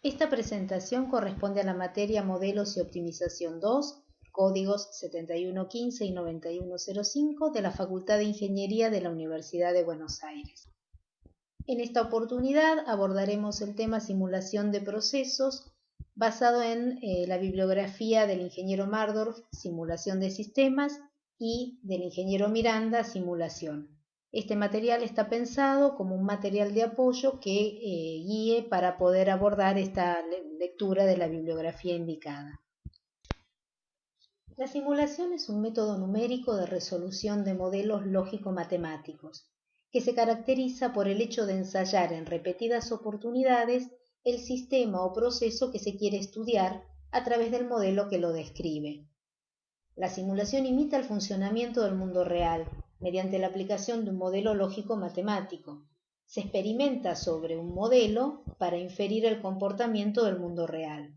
Esta presentación corresponde a la materia Modelos y Optimización 2, códigos 7115 y 9105 de la Facultad de Ingeniería de la Universidad de Buenos Aires. En esta oportunidad abordaremos el tema simulación de procesos basado en la bibliografía del ingeniero Mardorf, Simulación de Sistemas, y del ingeniero Miranda, Simulación. Este material está pensado como un material de apoyo que guíe para poder abordar esta lectura de la bibliografía indicada. La simulación es un método numérico de resolución de modelos lógico-matemáticos, que se caracteriza por el hecho de ensayar en repetidas oportunidades el sistema o proceso que se quiere estudiar a través del modelo que lo describe. La simulación imita el funcionamiento del mundo real mediante la aplicación de un modelo lógico-matemático. Se experimenta sobre un modelo para inferir el comportamiento del mundo real.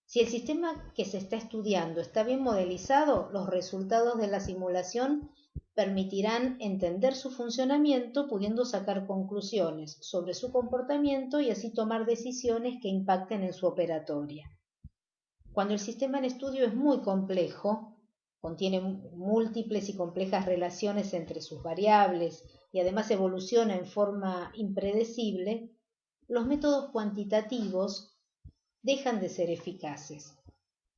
Si el sistema que se está estudiando está bien modelizado, los resultados de la simulación permitirán entender su funcionamiento, pudiendo sacar conclusiones sobre su comportamiento y así tomar decisiones que impacten en su operatoria. Cuando el sistema en estudio es muy complejo, contiene múltiples y complejas relaciones entre sus variables y además evoluciona en forma impredecible, los métodos cuantitativos dejan de ser eficaces.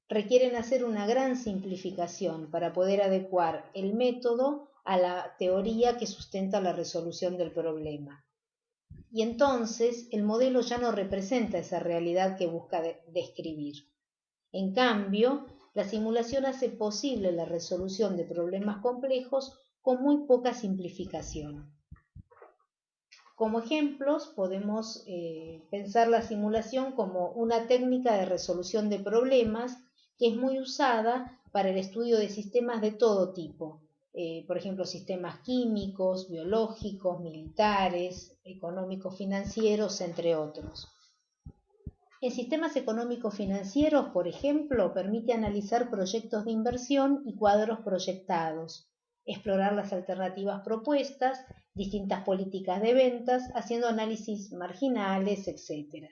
Requieren hacer una gran simplificación para poder adecuar el método a la teoría que sustenta la resolución del problema. Y entonces el modelo ya no representa esa realidad que busca describir. En cambio, la simulación hace posible la resolución de problemas complejos con muy poca simplificación. Como ejemplos, podemos pensar la simulación como una técnica de resolución de problemas que es muy usada para el estudio de sistemas de todo tipo, por ejemplo, sistemas químicos, biológicos, militares, económicos, financieros, entre otros. En sistemas económicos financieros, por ejemplo, permite analizar proyectos de inversión y cuadros proyectados, explorar las alternativas propuestas, distintas políticas de ventas, haciendo análisis marginales, etc.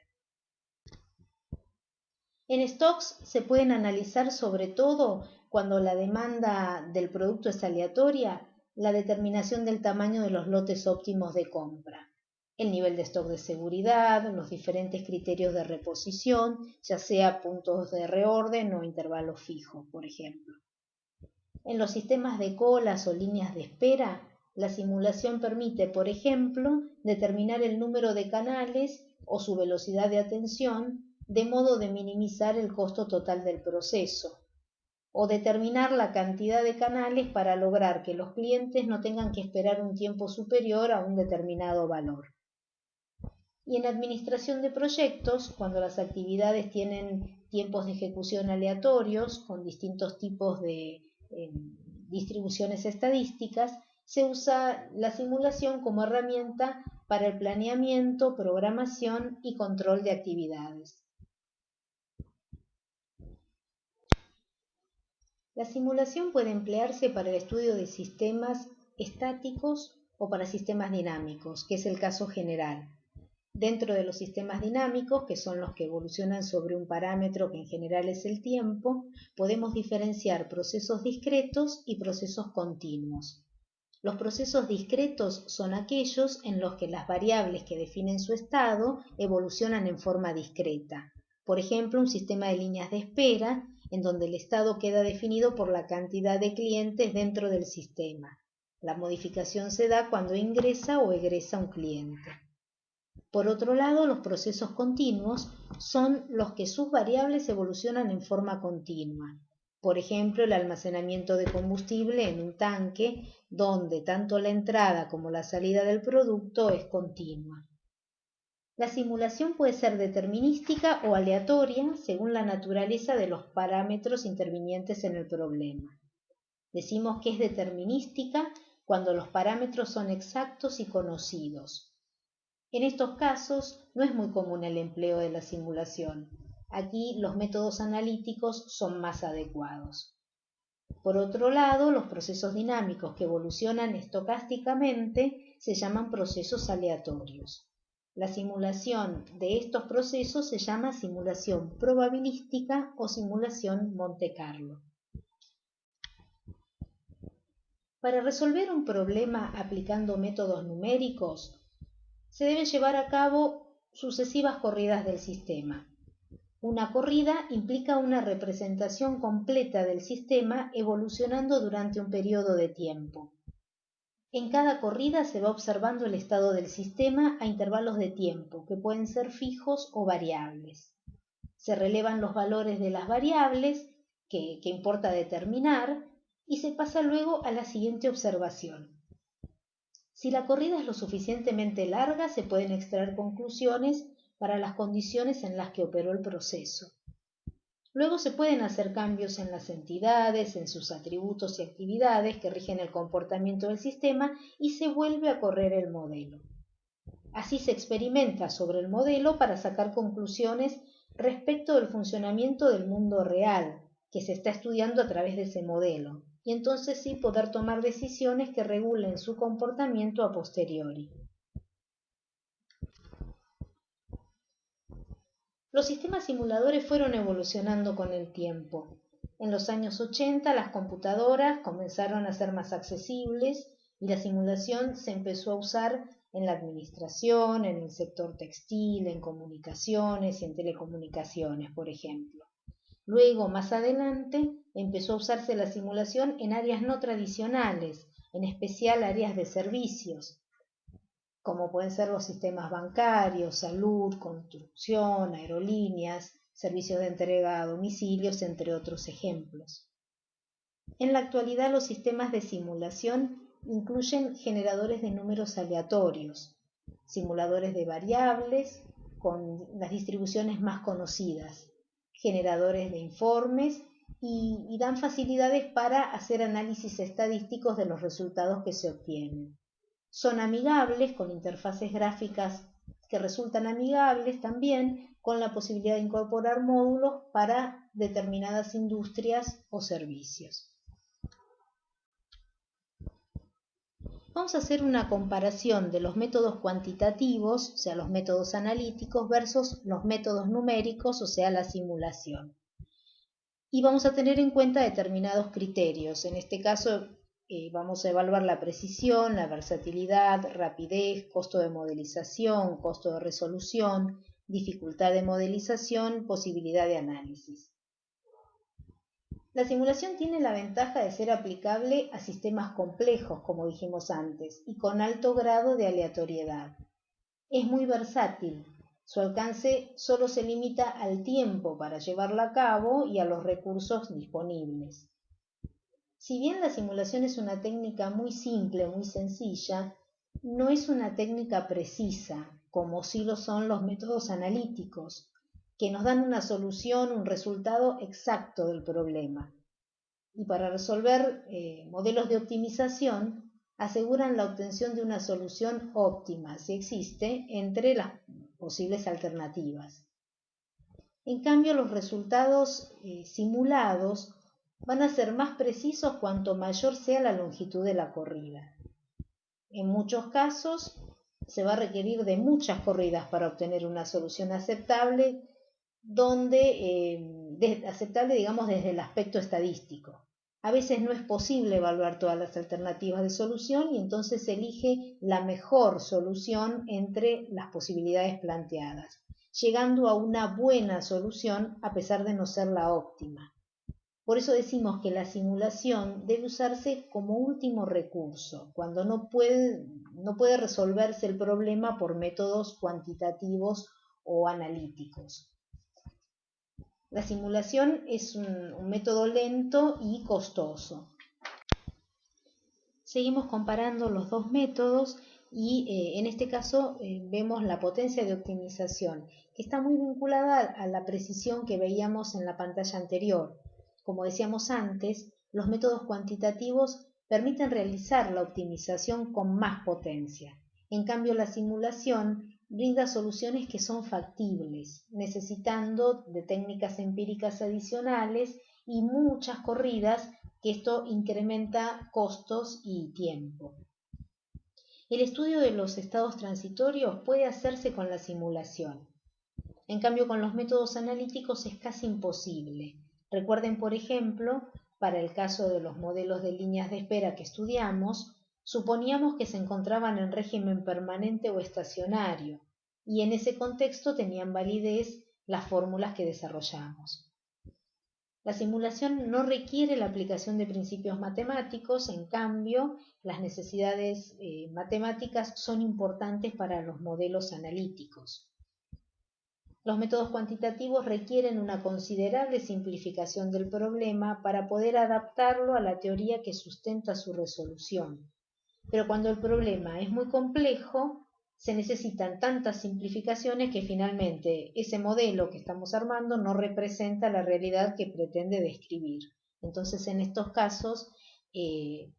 En stocks se pueden analizar sobre todo cuando la demanda del producto es aleatoria, la determinación del tamaño de los lotes óptimos de compra, el nivel de stock de seguridad, los diferentes criterios de reposición, ya sea puntos de reorden o intervalos fijos, por ejemplo. En los sistemas de colas o líneas de espera, la simulación permite, por ejemplo, determinar el número de canales o su velocidad de atención de modo de minimizar el costo total del proceso, o determinar la cantidad de canales para lograr que los clientes no tengan que esperar un tiempo superior a un determinado valor. Y en administración de proyectos, cuando las actividades tienen tiempos de ejecución aleatorios con distintos tipos de distribuciones estadísticas, se usa la simulación como herramienta para el planeamiento, programación y control de actividades. La simulación puede emplearse para el estudio de sistemas estáticos o para sistemas dinámicos, que es el caso general. Dentro de los sistemas dinámicos, que son los que evolucionan sobre un parámetro que en general es el tiempo, podemos diferenciar procesos discretos y procesos continuos. Los procesos discretos son aquellos en los que las variables que definen su estado evolucionan en forma discreta. Por ejemplo, un sistema de líneas de espera, en donde el estado queda definido por la cantidad de clientes dentro del sistema. La modificación se da cuando ingresa o egresa un cliente. Por otro lado, los procesos continuos son los que sus variables evolucionan en forma continua. Por ejemplo, el almacenamiento de combustible en un tanque, donde tanto la entrada como la salida del producto es continua. La simulación puede ser determinística o aleatoria según la naturaleza de los parámetros intervinientes en el problema. Decimos que es determinística cuando los parámetros son exactos y conocidos. En estos casos no es muy común el empleo de la simulación. Aquí los métodos analíticos son más adecuados. Por otro lado, los procesos dinámicos que evolucionan estocásticamente se llaman procesos aleatorios. La simulación de estos procesos se llama simulación probabilística o simulación Monte Carlo. Para resolver un problema aplicando métodos numéricos, se deben llevar a cabo sucesivas corridas del sistema. Una corrida implica una representación completa del sistema evolucionando durante un periodo de tiempo. En cada corrida se va observando el estado del sistema a intervalos de tiempo, que pueden ser fijos o variables. Se relevan los valores de las variables que importa determinar y se pasa luego a la siguiente observación. Si la corrida es lo suficientemente larga, se pueden extraer conclusiones para las condiciones en las que operó el proceso. Luego se pueden hacer cambios en las entidades, en sus atributos y actividades que rigen el comportamiento del sistema y se vuelve a correr el modelo. Así se experimenta sobre el modelo para sacar conclusiones respecto del funcionamiento del mundo real, que se está estudiando a través de ese modelo, y entonces sí poder tomar decisiones que regulen su comportamiento a posteriori. Los sistemas simuladores fueron evolucionando con el tiempo. En los años 80 las computadoras comenzaron a ser más accesibles y la simulación se empezó a usar en la administración, en el sector textil, en comunicaciones y en telecomunicaciones, por ejemplo. Luego, más adelante, empezó a usarse la simulación en áreas no tradicionales, en especial áreas de servicios, como pueden ser los sistemas bancarios, salud, construcción, aerolíneas, servicios de entrega a domicilios, entre otros ejemplos. En la actualidad los sistemas de simulación incluyen generadores de números aleatorios, simuladores de variables con las distribuciones más conocidas, generadores de informes y dan facilidades para hacer análisis estadísticos de los resultados que se obtienen. Son amigables, con interfaces gráficas que resultan amigables también, con la posibilidad de incorporar módulos para determinadas industrias o servicios. Vamos a hacer una comparación de los métodos cuantitativos, o sea, los métodos analíticos, versus los métodos numéricos, o sea, la simulación. Y vamos a tener en cuenta determinados criterios. En este caso, vamos a evaluar la precisión, la versatilidad, rapidez, costo de modelización, costo de resolución, dificultad de modelización, posibilidad de análisis. La simulación tiene la ventaja de ser aplicable a sistemas complejos, como dijimos antes, y con alto grado de aleatoriedad. Es muy versátil. Su alcance solo se limita al tiempo para llevarla a cabo y a los recursos disponibles. Si bien la simulación es una técnica muy simple, muy sencilla, no es una técnica precisa, como sí lo son los métodos analíticos, que nos dan una solución, un resultado exacto del problema. Y para resolver modelos de optimización, aseguran la obtención de una solución óptima, si existe, entre las posibles alternativas. En cambio, los resultados simulados van a ser más precisos cuanto mayor sea la longitud de la corrida. En muchos casos se va a requerir de muchas corridas para obtener una solución aceptable, aceptable digamos desde el aspecto estadístico. A veces no es posible evaluar todas las alternativas de solución y entonces se elige la mejor solución entre las posibilidades planteadas, llegando a una buena solución a pesar de no ser la óptima. Por eso decimos que la simulación debe usarse como último recurso, cuando no puede resolverse el problema por métodos cuantitativos o analíticos. La simulación es un método lento y costoso. Seguimos comparando los dos métodos y en este caso vemos la potencia de optimización, que está muy vinculada a la precisión que veíamos en la pantalla anterior. Como decíamos antes, los métodos cuantitativos permiten realizar la optimización con más potencia. En cambio, la simulación brinda soluciones que son factibles, necesitando de técnicas empíricas adicionales y muchas corridas, que esto incrementa costos y tiempo. El estudio de los estados transitorios puede hacerse con la simulación. En cambio, con los métodos analíticos es casi imposible. Recuerden, por ejemplo, para el caso de los modelos de líneas de espera que estudiamos, suponíamos que se encontraban en régimen permanente o estacionario, y en ese contexto tenían validez las fórmulas que desarrollamos. La simulación no requiere la aplicación de principios matemáticos, en cambio, las necesidades matemáticas son importantes para los modelos analíticos. Los métodos cuantitativos requieren una considerable simplificación del problema para poder adaptarlo a la teoría que sustenta su resolución. Pero cuando el problema es muy complejo, se necesitan tantas simplificaciones que finalmente ese modelo que estamos armando no representa la realidad que pretende describir. Entonces, en estos casos,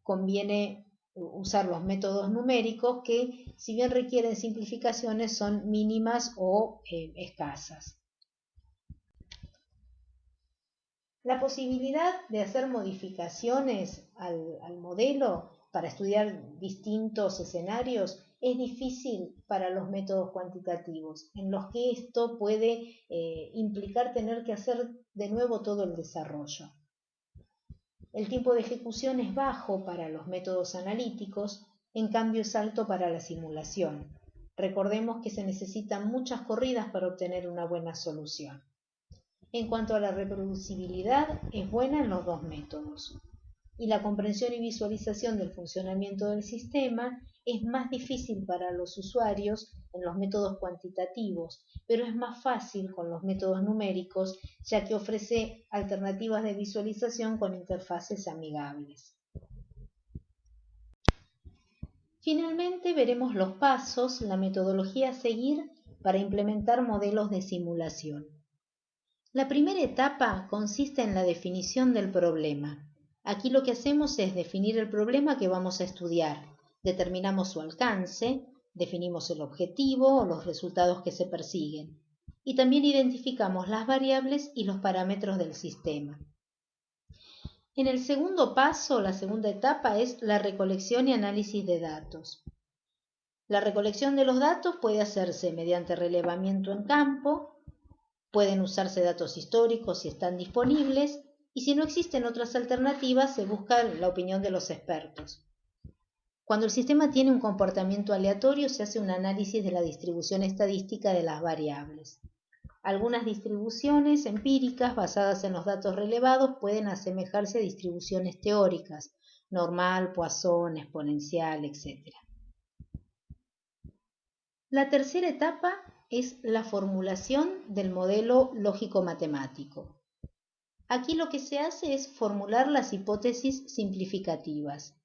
conviene usar los métodos numéricos que, si bien requieren simplificaciones, son mínimas o escasas. La posibilidad de hacer modificaciones al modelo para estudiar distintos escenarios es difícil para los métodos cuantitativos, en los que esto puede implicar tener que hacer de nuevo todo el desarrollo. El tiempo de ejecución es bajo para los métodos analíticos, en cambio es alto para la simulación. Recordemos que se necesitan muchas corridas para obtener una buena solución. En cuanto a la reproducibilidad, es buena en los dos métodos. Y la comprensión y visualización del funcionamiento del sistema es más difícil para los usuarios en los métodos cuantitativos, pero es más fácil con los métodos numéricos, ya que ofrece alternativas de visualización con interfaces amigables. Finalmente veremos los pasos, la metodología a seguir para implementar modelos de simulación. La primera etapa consiste en la definición del problema. Aquí lo que hacemos es definir el problema que vamos a estudiar. Determinamos su alcance, definimos el objetivo o los resultados que se persiguen. Y también identificamos las variables y los parámetros del sistema. En el segundo paso, la segunda etapa es la recolección y análisis de datos. La recolección de los datos puede hacerse mediante relevamiento en campo, pueden usarse datos históricos si están disponibles, y si no existen otras alternativas, se busca la opinión de los expertos. Cuando el sistema tiene un comportamiento aleatorio, se hace un análisis de la distribución estadística de las variables. Algunas distribuciones empíricas basadas en los datos relevados pueden asemejarse a distribuciones teóricas, normal, Poisson, exponencial, etc. La tercera etapa es la formulación del modelo lógico-matemático. Aquí lo que se hace es formular las hipótesis simplificativas.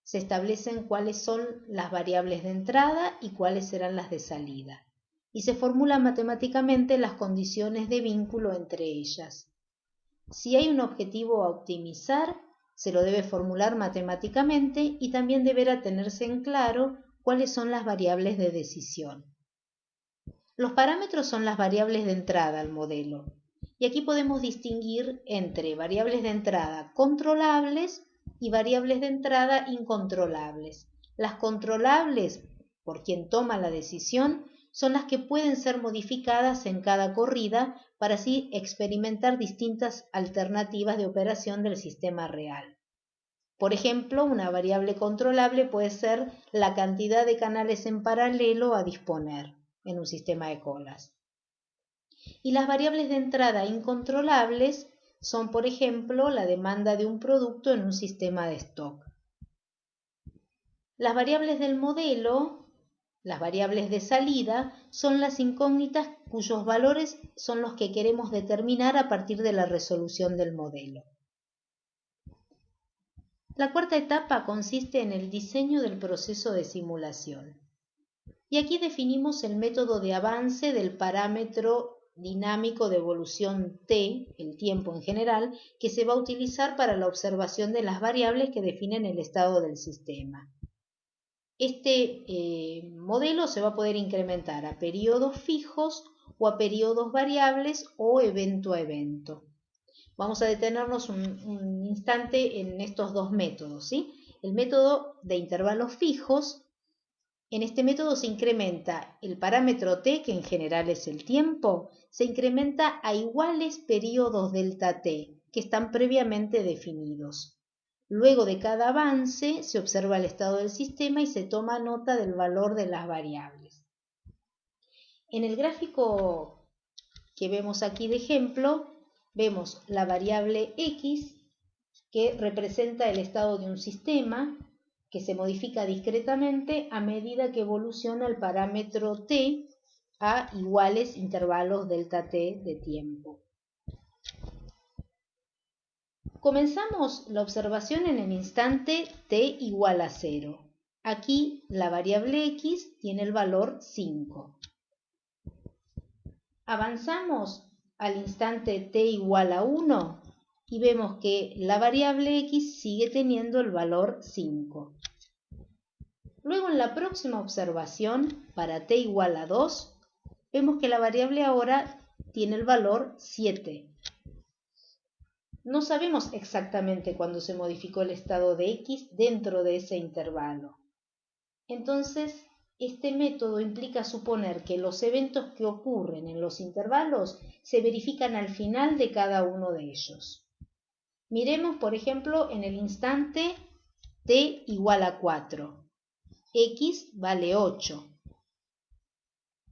Se establecen cuáles son las variables de entrada y cuáles serán las de salida. Y se formulan matemáticamente las condiciones de vínculo entre ellas. Si hay un objetivo a optimizar, se lo debe formular matemáticamente y también deberá tenerse en claro cuáles son las variables de decisión. Los parámetros son las variables de entrada al modelo. Y aquí podemos distinguir entre variables de entrada controlables y variables de entrada incontrolables. Las controlables, por quien toma la decisión, son las que pueden ser modificadas en cada corrida para así experimentar distintas alternativas de operación del sistema real. Por ejemplo, una variable controlable puede ser la cantidad de canales en paralelo a disponer en un sistema de colas. Y las variables de entrada incontrolables son, por ejemplo, la demanda de un producto en un sistema de stock. Las variables del modelo, las variables de salida, son las incógnitas cuyos valores son los que queremos determinar a partir de la resolución del modelo. La cuarta etapa consiste en el diseño del proceso de simulación. Y aquí definimos el método de avance del parámetro dinámico de evolución t, el tiempo en general, que se va a utilizar para la observación de las variables que definen el estado del sistema. Este modelo se va a poder incrementar a periodos fijos o a periodos variables o evento a evento. Vamos a detenernos un instante en estos dos métodos, ¿sí? El método de intervalos fijos En este método se incrementa el parámetro t, que en general es el tiempo, se incrementa a iguales periodos delta t, que están previamente definidos. Luego de cada avance se observa el estado del sistema y se toma nota del valor de las variables. En el gráfico que vemos aquí de ejemplo, vemos la variable x, que representa el estado de un sistema, que se modifica discretamente a medida que evoluciona el parámetro t a iguales intervalos delta t de tiempo. Comenzamos la observación en el instante t igual a 0. Aquí la variable x tiene el valor 5. Avanzamos al instante t igual a 1 y vemos que la variable x sigue teniendo el valor 5. Luego en la próxima observación, para t igual a 2, vemos que la variable ahora tiene el valor 7. No sabemos exactamente cuándo se modificó el estado de x dentro de ese intervalo. Entonces, este método implica suponer que los eventos que ocurren en los intervalos se verifican al final de cada uno de ellos. Miremos, por ejemplo, en el instante t igual a 4. X vale 8.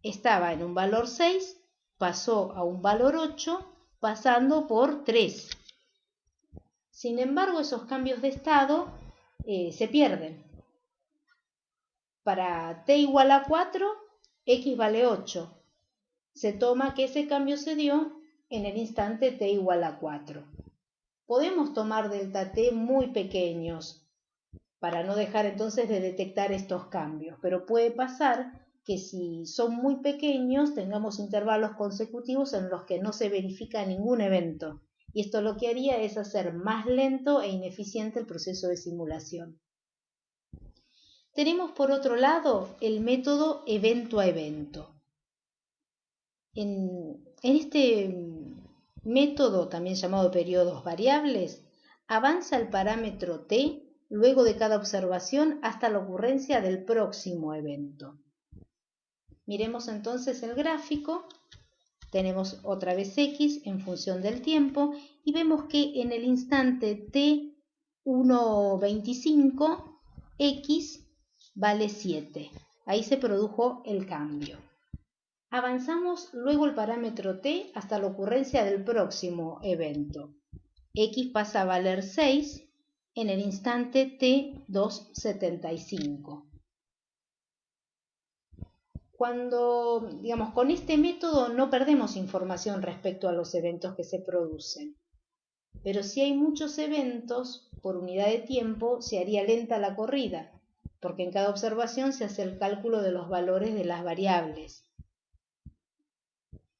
Estaba en un valor 6, pasó a un valor 8, pasando por 3. Sin embargo, esos cambios de estado se pierden. Para t igual a 4, x vale 8. Se toma que ese cambio se dio en el instante t igual a 4. Podemos tomar delta t muy pequeños para no dejar entonces de detectar estos cambios, pero puede pasar que si son muy pequeños tengamos intervalos consecutivos en los que no se verifica ningún evento, y esto lo que haría es hacer más lento e ineficiente el proceso de simulación. Tenemos por otro lado el método evento a evento. En este método, también llamado periodos variables, avanza el parámetro t luego de cada observación hasta la ocurrencia del próximo evento. Miremos entonces el gráfico. Tenemos otra vez x en función del tiempo y vemos que en el instante t 1,25 x vale 7. Ahí se produjo el cambio. Avanzamos luego el parámetro t hasta la ocurrencia del próximo evento. X pasa a valer 6 en el instante t 2,75. Con este método no perdemos información respecto a los eventos que se producen. Pero si hay muchos eventos por unidad de tiempo, se haría lenta la corrida, porque en cada observación se hace el cálculo de los valores de las variables.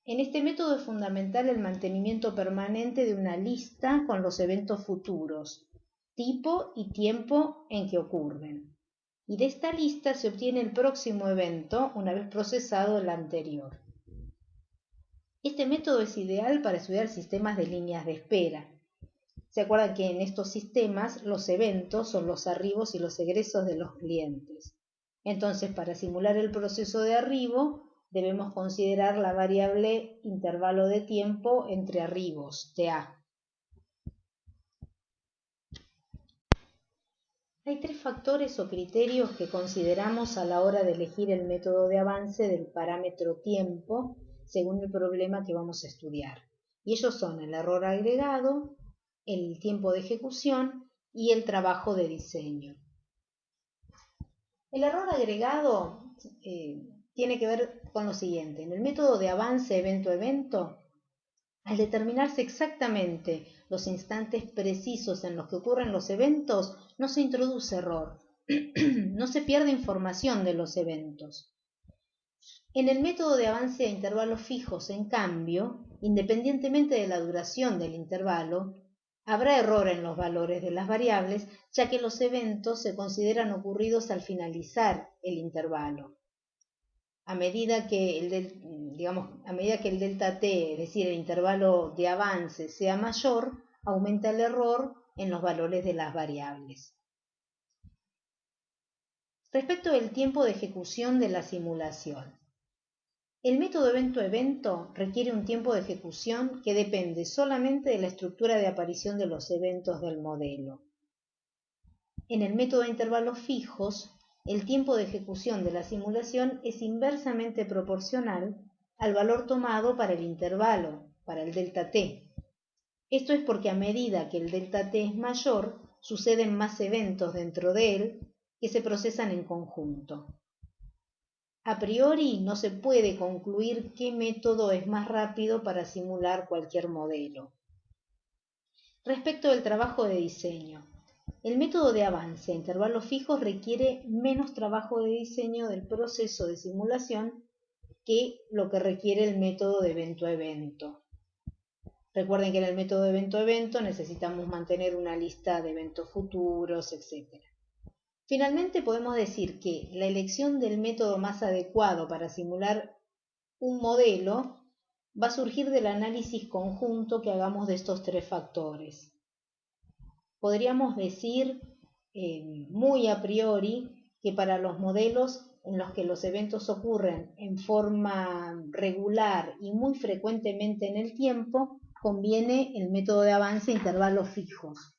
En este método es fundamental el mantenimiento permanente de una lista con los eventos futuros, tipo y tiempo en que ocurren. Y de esta lista se obtiene el próximo evento una vez procesado el anterior. Este método es ideal para estudiar sistemas de líneas de espera. Se acuerdan que en estos sistemas los eventos son los arribos y los egresos de los clientes. Entonces, para simular el proceso de arribo, debemos considerar la variable intervalo de tiempo entre arribos, TA. Hay tres factores o criterios que consideramos a la hora de elegir el método de avance del parámetro tiempo según el problema que vamos a estudiar. Y ellos son el error agregado, el tiempo de ejecución y el trabajo de diseño. El error agregado tiene que ver con lo siguiente. En el método de avance evento a evento, al determinarse exactamente los instantes precisos en los que ocurren los eventos, no se introduce error, no se pierde información de los eventos. En el método de avance a intervalos fijos, en cambio, independientemente de la duración del intervalo, habrá error en los valores de las variables, ya que los eventos se consideran ocurridos al finalizar el intervalo. A medida que el delta t, es decir, el intervalo de avance, sea mayor, aumenta el error en los valores de las variables. Respecto del tiempo de ejecución de la simulación. El método evento-evento requiere un tiempo de ejecución que depende solamente de la estructura de aparición de los eventos del modelo. En el método de intervalos fijos, el tiempo de ejecución de la simulación es inversamente proporcional al valor tomado para el intervalo, para el delta t. Esto es porque a medida que el delta t es mayor, suceden más eventos dentro de él que se procesan en conjunto. A priori no se puede concluir qué método es más rápido para simular cualquier modelo. Respecto del trabajo de diseño, el método de avance a intervalos fijos requiere menos trabajo de diseño del proceso de simulación que lo que requiere el método de evento a evento. Recuerden que en el método de evento a evento necesitamos mantener una lista de eventos futuros, etc. Finalmente podemos decir que la elección del método más adecuado para simular un modelo va a surgir del análisis conjunto que hagamos de estos tres factores. Podríamos decir muy a priori que para los modelos en los que los eventos ocurren en forma regular y muy frecuentemente en el tiempo, conviene el método de avance a intervalos fijos.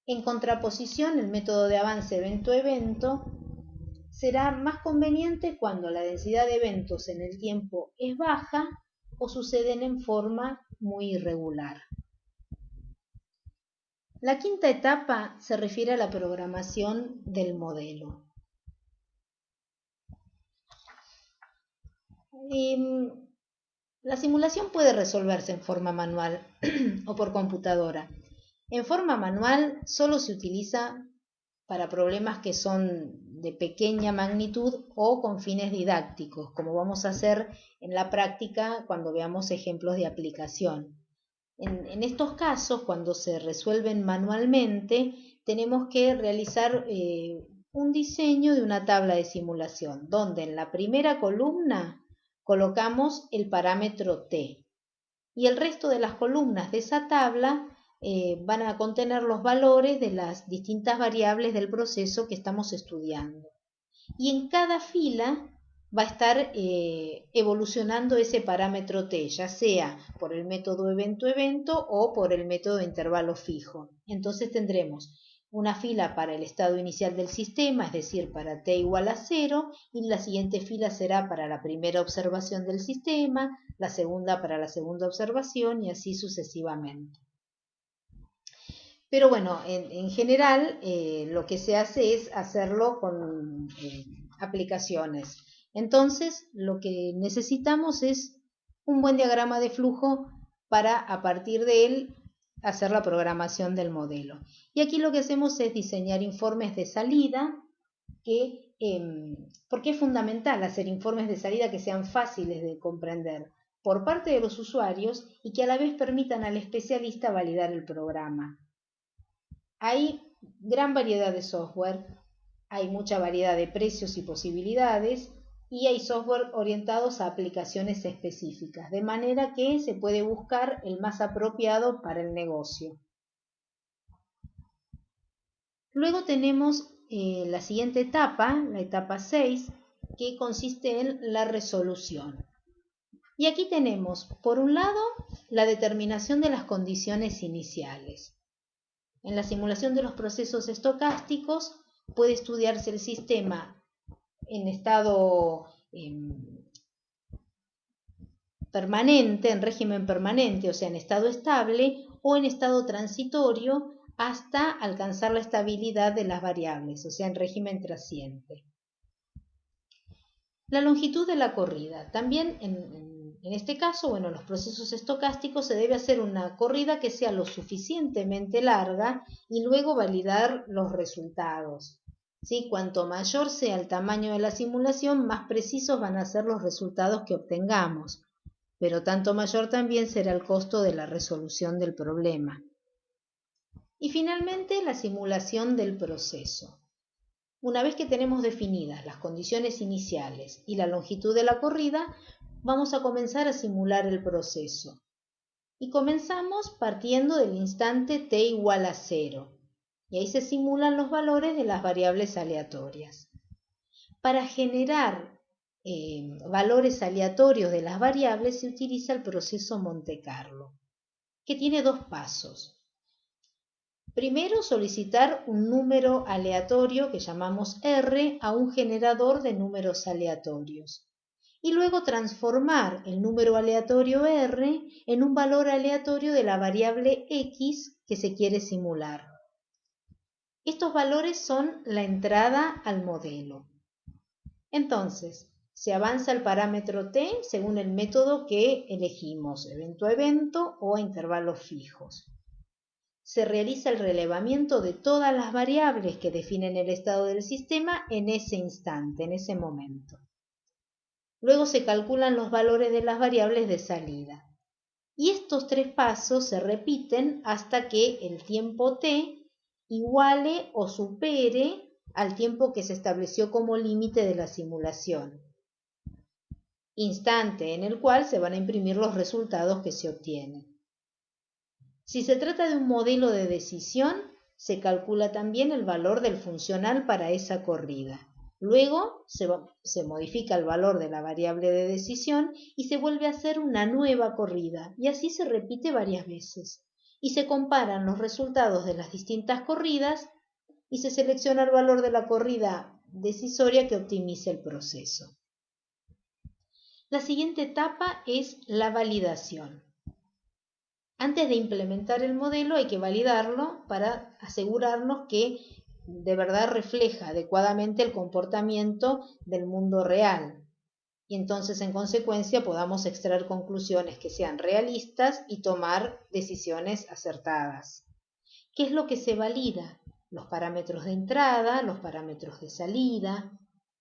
En contraposición, el método de avance evento-evento será más conveniente cuando la densidad de eventos en el tiempo es baja o suceden en forma muy irregular. La quinta etapa se refiere a la programación del modelo. La simulación puede resolverse en forma manual o por computadora. En forma manual solo se utiliza para problemas que son de pequeña magnitud o con fines didácticos, como vamos a hacer en la práctica cuando veamos ejemplos de aplicación. En estos casos, cuando se resuelven manualmente, tenemos que realizar un diseño de una tabla de simulación, donde en la primera columna colocamos el parámetro t y el resto de las columnas de esa tabla van a contener los valores de las distintas variables del proceso que estamos estudiando. Y en cada fila va a estar evolucionando ese parámetro t, ya sea por el método evento-evento o por el método de intervalo fijo. Entonces tendremos una fila para el estado inicial del sistema, es decir, para t igual a 0, y la siguiente fila será para la primera observación del sistema, la segunda para la segunda observación y así sucesivamente. Pero bueno, en general lo que se hace es hacerlo con aplicaciones. Entonces, lo que necesitamos es un buen diagrama de flujo para, a partir de él, hacer la programación del modelo. Y aquí lo que hacemos es diseñar informes de salida, porque es fundamental hacer informes de salida que sean fáciles de comprender por parte de los usuarios y que a la vez permitan al especialista validar el programa. Hay gran variedad de software, hay mucha variedad de precios y posibilidades, y hay software orientados a aplicaciones específicas, de manera que se puede buscar el más apropiado para el negocio. Luego tenemos la siguiente etapa, la etapa 6, que consiste en la resolución. Y aquí tenemos, por un lado, la determinación de las condiciones iniciales. En la simulación de los procesos estocásticos puede estudiarse el sistema en estado permanente, en régimen permanente, o sea, en estado estable, o en estado transitorio hasta alcanzar la estabilidad de las variables, o sea, en régimen trasciente. La longitud de la corrida. También en este caso, bueno, los procesos estocásticos se debe hacer una corrida que sea lo suficientemente larga y luego validar los resultados. ¿Sí? Cuanto mayor sea el tamaño de la simulación, más precisos van a ser los resultados que obtengamos, pero tanto mayor también será el costo de la resolución del problema. Y finalmente, la simulación del proceso. Una vez que tenemos definidas las condiciones iniciales y la longitud de la corrida, vamos a comenzar a simular el proceso. Y comenzamos partiendo del instante t igual a 0. Y ahí se simulan los valores de las variables aleatorias. Para generar valores aleatorios de las variables se utiliza el proceso Monte Carlo, que tiene dos pasos. Primero, solicitar un número aleatorio que llamamos R a un generador de números aleatorios. Y luego transformar el número aleatorio R en un valor aleatorio de la variable X que se quiere simular. Estos valores son la entrada al modelo. Entonces, se avanza el parámetro t según el método que elegimos, evento a evento o a intervalos fijos. Se realiza el relevamiento de todas las variables que definen el estado del sistema en ese instante, en ese momento. Luego se calculan los valores de las variables de salida. Y estos tres pasos se repiten hasta que el tiempo t iguale o supere al tiempo que se estableció como límite de la simulación, instante en el cual se van a imprimir los resultados que se obtienen. Si se trata de un modelo de decisión, se calcula también el valor del funcional para esa corrida. Luego se modifica el valor de la variable de decisión y se vuelve a hacer una nueva corrida, y así se repite varias veces. Y se comparan los resultados de las distintas corridas y se selecciona el valor de la corrida decisoria que optimice el proceso. La siguiente etapa es la validación. Antes de implementar el modelo hay que validarlo para asegurarnos que de verdad refleja adecuadamente el comportamiento del mundo real. Y entonces, en consecuencia, podamos extraer conclusiones que sean realistas y tomar decisiones acertadas. ¿Qué es lo que se valida? Los parámetros de entrada, los parámetros de salida.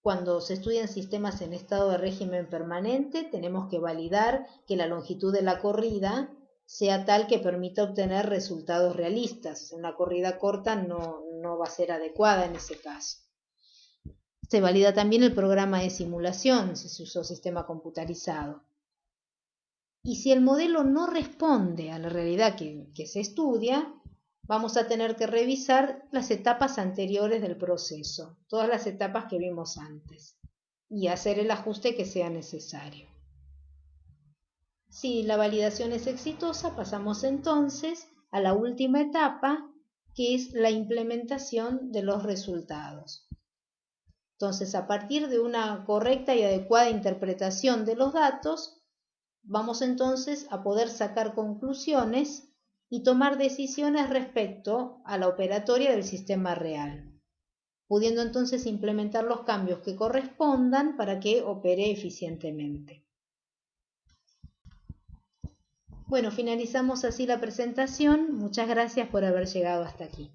Cuando se estudian sistemas en estado de régimen permanente, tenemos que validar que la longitud de la corrida sea tal que permita obtener resultados realistas. Una corrida corta no va a ser adecuada en ese caso. Se valida también el programa de simulación, si se usó sistema computarizado. Y si el modelo no responde a la realidad que se estudia, vamos a tener que revisar las etapas anteriores del proceso, todas las etapas que vimos antes, y hacer el ajuste que sea necesario. Si la validación es exitosa, pasamos entonces a la última etapa, que es la implementación de los resultados. Entonces, a partir de una correcta y adecuada interpretación de los datos, vamos entonces a poder sacar conclusiones y tomar decisiones respecto a la operatoria del sistema real, pudiendo entonces implementar los cambios que correspondan para que opere eficientemente. Bueno, finalizamos así la presentación. Muchas gracias por haber llegado hasta aquí.